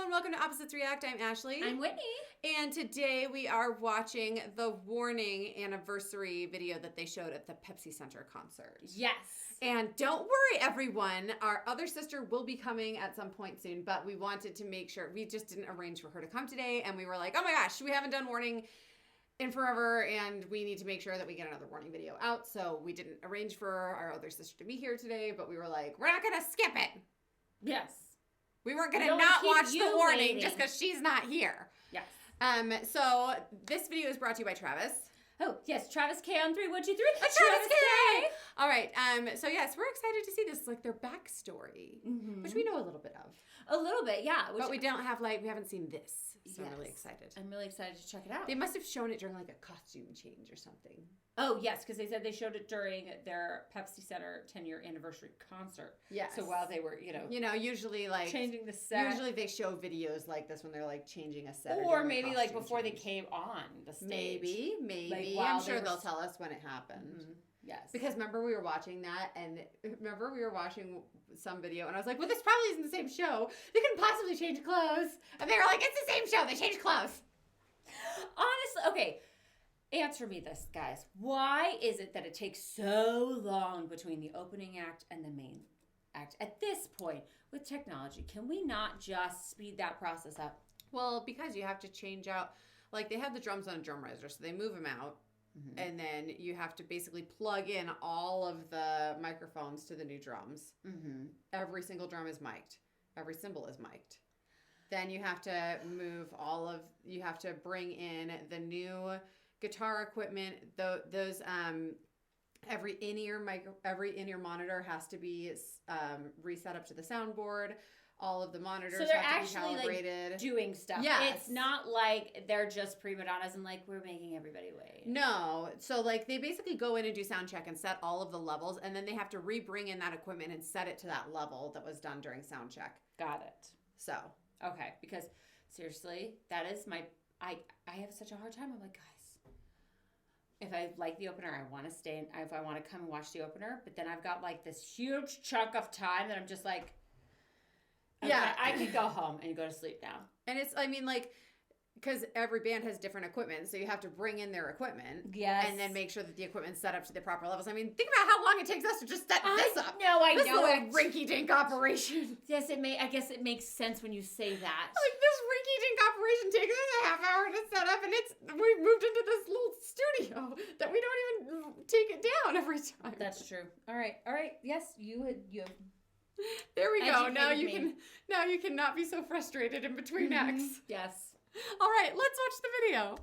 and welcome to Opposites React. I'm Ashley. I'm Whitney. And today we are watching the Warning anniversary video that they showed at the Pepsi Center concert. Yes. And don't worry, everyone. Our other sister will be coming at some point soon, but we wanted to make sure. We just didn't arrange for her to come today, and we were like, oh my gosh, we haven't done Warning in forever, and we need to make sure that we get another Warning video out. So we didn't arrange for our other sister to be here today, but we were like, we're not going to skip it. Yes. We weren't going to not watch the Warning waiting. Just because she's not here. Yes. So this video is brought to you by Travis. Oh, yes. Travis K on 3, 1, 2, 3. Travis K! All right. So yes, we're excited to see this, like their backstory, which we know a little bit of. A little bit, yeah. But we don't have, we haven't seen this. So I'm really excited. I'm really excited to check it out. They must have shown it during like a costume change or something. Oh, yes, because they said they showed it during their Pepsi Center 10-year anniversary concert. Yes. So while they were, usually like changing the set. Usually they show videos like this when they're like changing a set. Or maybe like before they came on the stage. Maybe. Like, I'm sure they'll tell us when it happened. Mm-hmm. Yes. Because remember we were watching that, and remember we were watching some video, and I was like, well, this probably isn't the same show. They couldn't possibly change clothes. And they were like, it's the same show. They changed clothes. Honestly, okay. Answer me this, guys. Why is it that it takes so long between the opening act and the main act? At this point, with technology, can we not just speed that process up? Well, because you have to change out, like they have the drums on a drum riser, so they move them out. Mm-hmm. And then you have to basically plug in all of the microphones to the new drums. Mm-hmm. Every single drum is mic'd. Every cymbal is mic'd. Then you have to you have to bring in the new guitar equipment. Those every in-ear monitor has to be reset up to the soundboard. All of the monitors so they're have to actually be calibrated. Like doing stuff. Yes. It's not like they're just prima donnas and like we're making everybody wait. No. So like they basically go in and do sound check and set all of the levels, and then they have to bring in that equipment and set it to that level that was done during sound check. Got it. So okay, because seriously, that is I have such a hard time. I'm like, guys, if I like the opener, I want to stay. If I want to come and watch the opener, but then I've got like this huge chunk of time that I'm just like. Okay, yeah, I could go home and go to sleep now. And it's, because every band has different equipment, so you have to bring in their equipment. Yes. And then make sure that the equipment's set up to the proper levels. Think about how long it takes us to just set this up. I this know. This rinky-dink operation. Yes, I guess it makes sense when you say that. Like, this rinky-dink operation takes us a half hour to set up, and we've moved into this little studio that we don't even take it down every time. That's true. All right. Yes, you have... There we go. Now you can not be so frustrated in between acts. Yes. All right, let's watch the video.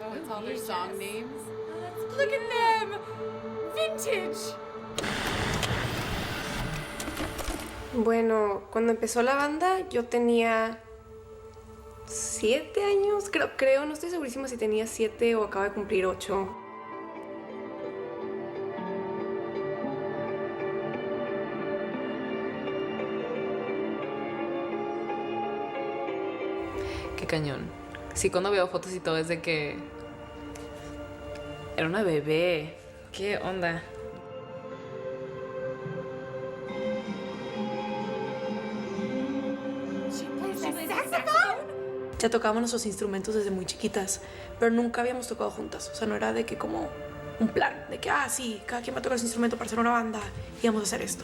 Oh, it's all their song names. Oh, that's Look at them. Vintage. Bueno, cuando empezó la banda yo tenía 7 años, creo, no estoy segurísima si tenía 7 o acabo de cumplir 8. Qué cañón. Sí, cuando veo fotos y todo es de que era una bebé. ¿Qué onda? Ya tocábamos nuestros instrumentos desde muy chiquitas, pero nunca habíamos tocado juntas. O sea, no era de que como un plan, de que, sí, cada quien va a tocar su instrumento para hacer una banda y vamos a hacer esto.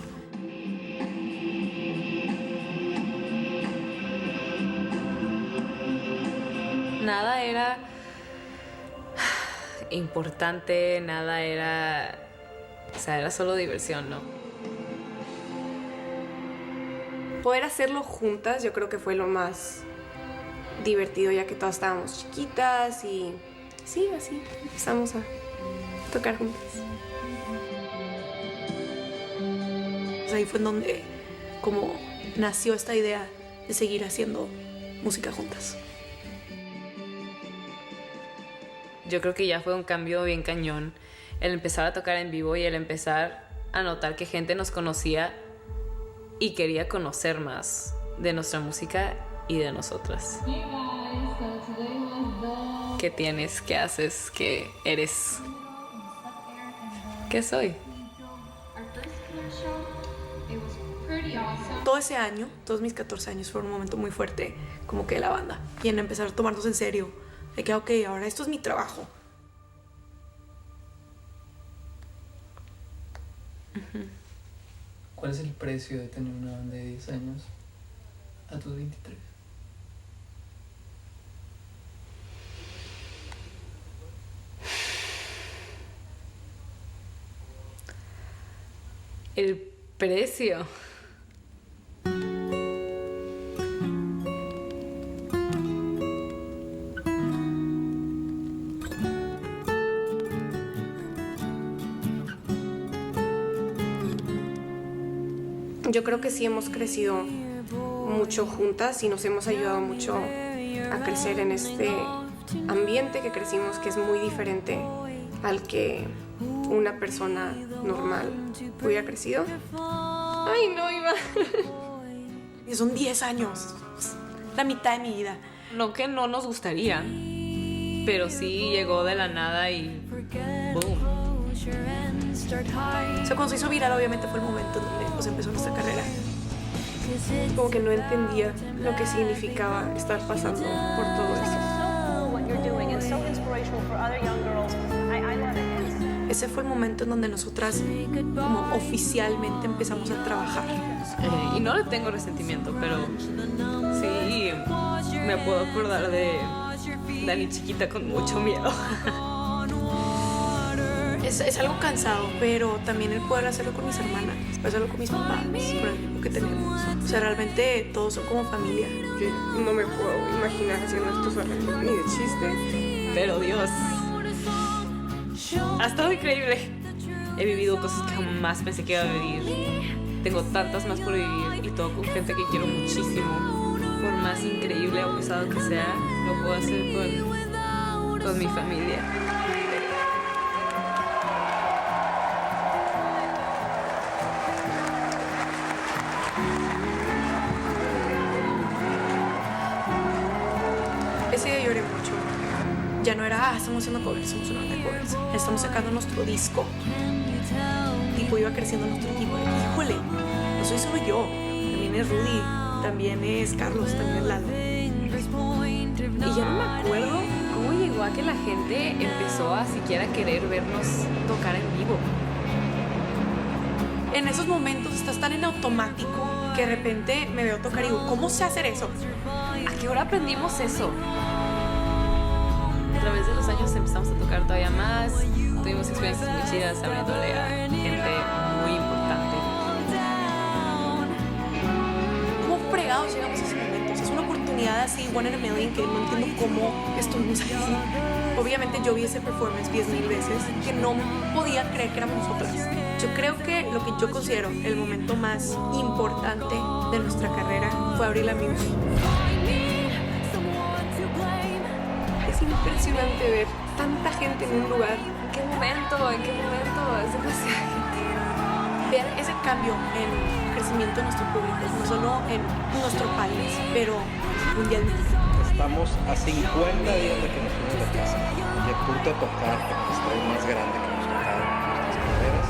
Nada era importante, nada era... O sea, era solo diversión, ¿no? Poder hacerlo juntas yo creo que fue lo más divertido, ya que todas estábamos chiquitas y sí, así empezamos a tocar juntas. Pues ahí fue en donde como nació esta idea de seguir haciendo música juntas. Yo creo que ya fue un cambio bien cañón el empezar a tocar en vivo y el empezar a notar que gente nos conocía y quería conocer más de nuestra música y de nosotras. ¿Qué tienes? ¿Qué haces? ¿Qué eres? ¿Qué soy? Todo ese año, todos mis 14 años fueron un momento muy fuerte como que de la banda y en empezar a tomarnos en serio de que ok, ahora esto es mi trabajo. ¿Cuál es el precio de tener una banda de 10 años a tus 23? El precio. Yo creo que sí hemos crecido mucho juntas y nos hemos ayudado mucho a crecer en este ambiente que crecimos, que es muy diferente al que una persona normal hubiera crecido. Ay, no, iba. Son 10 años, la mitad de mi vida. No que no nos gustaría, pero sí llegó de la nada y boom. O sea, cuando se hizo viral, obviamente fue el momento donde pues, empezó nuestra carrera. Como que no entendía lo que significaba estar pasando por todo eso. Ese fue el momento en donde nosotras como oficialmente empezamos a trabajar. Y no le tengo resentimiento, pero sí me puedo acordar de Dani chiquita con mucho miedo. Es algo cansado, pero también el poder hacerlo con mis hermanas, hacerlo con mis papás, con el equipo que tenemos. O sea, realmente todos son como familia. No me puedo imaginar haciendo esto sola, ni de chiste. Pero Dios, ha estado increíble. He vivido cosas que jamás pensé que iba a vivir. Tengo tantas más por vivir y todo con gente que quiero muchísimo. Por más increíble o pesado que sea, lo puedo hacer con mi familia. Ese día lloré mucho. Ya no era, estamos haciendo covers, somos una banda de covers. Estamos sacando nuestro disco. Tipo, iba creciendo nuestro equipo. Híjole, no soy solo yo. También es Rudy, también es Carlos, también es Lalo. Y ya no me acuerdo cómo llegó a que la gente empezó a siquiera querer vernos tocar en vivo. En esos momentos estás tan en automático que de repente me veo tocar y digo, ¿cómo sé hacer eso? ¿A qué hora aprendimos eso? A través de los años empezamos a tocar todavía más. Tuvimos experiencias muy chidas abriéndole a gente muy importante. ¿Cómo fregados llegamos a esos momentos? Es una oportunidad así, one in a million, que no entiendo cómo estuvimos ahí. Obviamente yo vi ese performance 10,000 veces que no podía creer que éramos nosotras. Yo creo que lo que yo considero el momento más importante de nuestra carrera fue abrir la Muse. Es impresionante ver tanta gente en un lugar. ¿En qué momento? ¿En qué momento? Es demasiada gente. Ver ese cambio en el crecimiento de nuestro público, no solo en nuestro país, pero mundialmente. Estamos a 50 días de que nos fuimos de casa y a punto de tocar el estadio más grande que hemos tocado en nuestras carreras.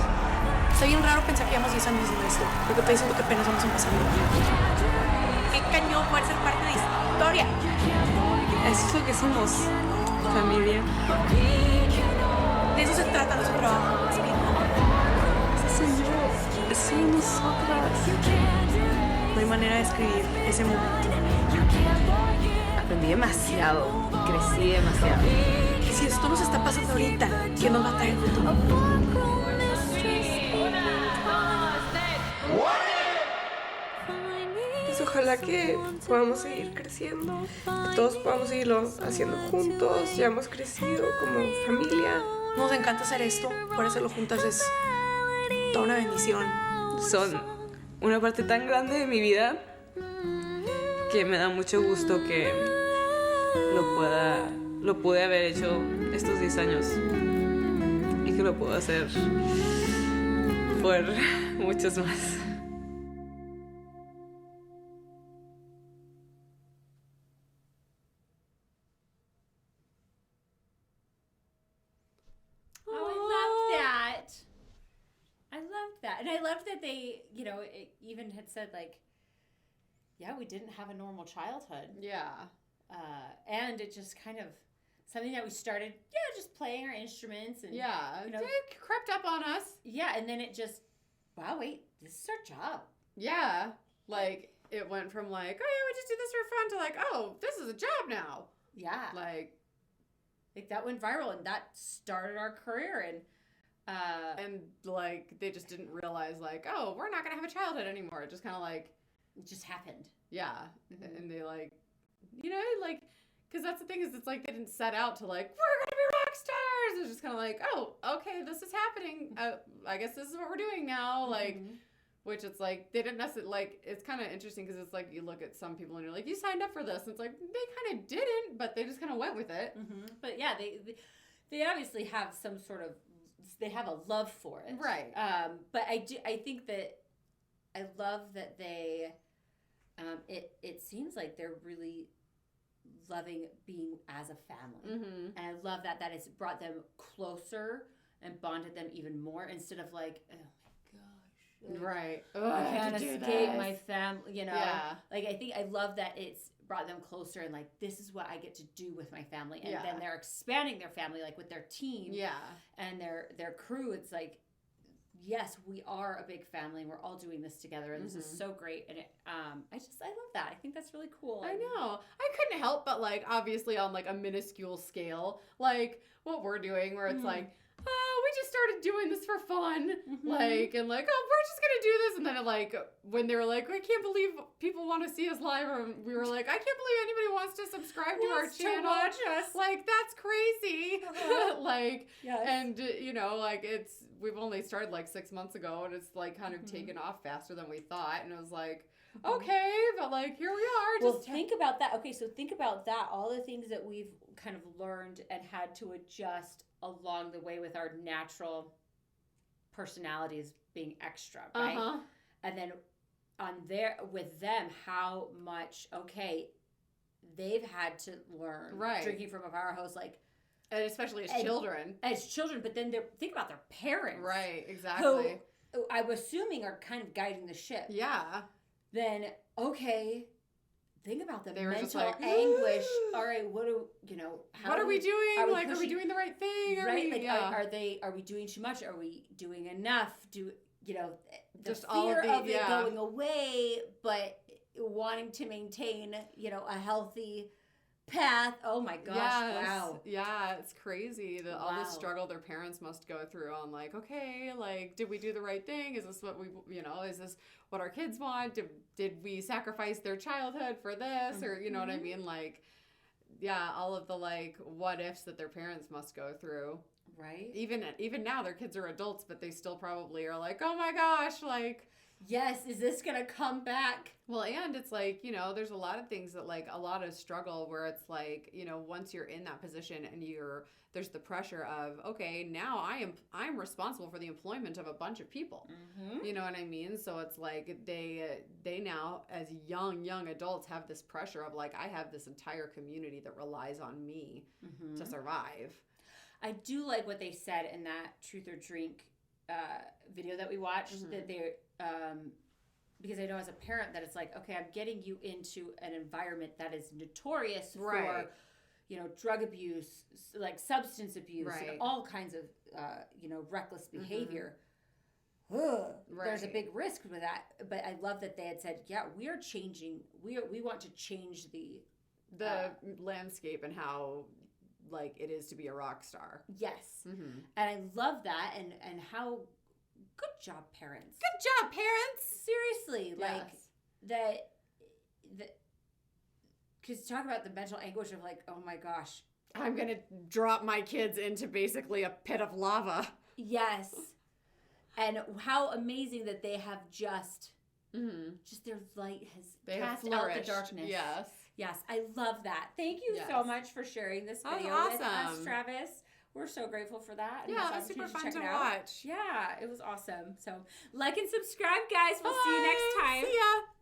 Está bien raro pensar que llevamos 10 años haciendo esto, porque estoy diciendo que apenas vamos empezando. ¡Qué cañón poder ser parte de historia! Eso es lo que somos, familia. De eso se trata nuestro trabajo. Eso soy nosotras. No hay manera de describir ese momento. Aprendí demasiado, crecí demasiado. Y si esto nos está pasando ahorita, ¿qué nos va a traer el futuro? Pues ojalá que podamos seguir creciendo, que todos podamos seguirlo haciendo juntos. Ya hemos crecido como familia. Nos encanta hacer esto, por hacerlo juntas es toda una bendición. Son una parte tan grande de mi vida que me da mucho gusto que lo pude haber hecho estos 10 años y que lo puedo hacer por muchos más. loved that they, it even had said like, yeah, we didn't have a normal childhood. Yeah. And it just kind of something that we started, just playing our instruments and It crept up on us. Yeah, and then it just, wow, wait, this is our job. Yeah. Like it went from like, oh yeah, we just do this for fun to like, oh, this is a job now. Yeah. Like that went viral and that started our career and like they just didn't realize like, oh, we're not gonna have a childhood anymore. It just kind of like it just happened. Yeah. And they like, like, because that's the thing is it's like they didn't set out to like, we're gonna be rock stars. It's just kind of like, oh, okay, this is happening. I guess this is what we're doing now. Like, which it's like they didn't necessarily like. It's kind of interesting because it's like you look at some people and you're like, you signed up for this. And it's like they kind of didn't, but they just kind of went with it. But yeah, they obviously have some sort of they have a love for it, right? But I think that I love that they. It seems like they're really loving being as a family. And I love that has brought them closer and bonded them even more instead of like, oh my gosh. Right. I can't escape my family, Yeah. Like, I think I love that it's brought them closer and like, this is what I get to do with my family. And then they're expanding their family, like with their team. Yeah. And their crew. It's like, yes, we are a big family and we're all doing this together and this is so great. And I love that. I think that's really cool. I know. I couldn't help but like, obviously on like a minuscule scale, like what we're doing where it's like, oh, we just started doing this for fun. Like, and like, oh, we're just going to do this. And then like, when they were like, I can't believe people want to see us live. Or we were like, I can't believe anybody wants to subscribe to our channel. To watch us. Like, that's crazy. Like, and like we've only started like 6 months ago and it's like kind of taken off faster than we thought. And it was like, okay, but like, here we are. Well, think about that. Okay, so think about that. All the things that we've kind of learned and had to adjust along the way with our natural personalities being extra, right? And then with them, how much, they've had to learn drinking from a fire hose, like, and especially as children. But then think about their parents. Right, exactly. Who I'm assuming are kind of guiding the ship. Yeah. Then, think about the mental like, anguish. All right, what are we doing? Are we doing the right thing? Are we doing too much? Are we doing enough? The just fear all of it going away, but wanting to maintain, a healthy path. Oh my gosh! Yes. Wow. Yeah, it's crazy all the struggle their parents must go through on like, okay, like, did we do the right thing? Is this what we, is this what our kids want? Did we sacrifice their childhood for this? Or you know what I mean? Like, yeah, all of the like what ifs that their parents must go through. Right. Even now, their kids are adults, but they still probably are like, oh my gosh, like. Yes, is this going to come back? Well, and it's like, there's a lot of things that like a lot of struggle where it's like, once you're in that position and there's the pressure of, okay, now I'm responsible for the employment of a bunch of people. You know what I mean? So it's like they now as young adults have this pressure of like, I have this entire community that relies on me to survive. I do like what they said in that Truth or Drink video that we watched that they're because I know as a parent that it's like, okay, I'm getting you into an environment that is notorious for, drug abuse, like substance abuse, and all kinds of, reckless behavior. There's a big risk with that. But I love that they had said, yeah, we are changing. We want to change the landscape and how like it is to be a rock star. Yes. And I love that and how good job, parents. Good job, parents. Seriously, like that because talk about the mental anguish of like, oh my gosh, I'm going to drop my kids into basically a pit of lava. Yes. And how amazing that they have just their light has cast out the darkness. Yes. Yes, I love that. Thank you so much for sharing this video with us, Travis. We're so grateful for that. Yeah, it was super fun to watch. Yeah, it was awesome. So like and subscribe, guys. We'll see you next time. See ya.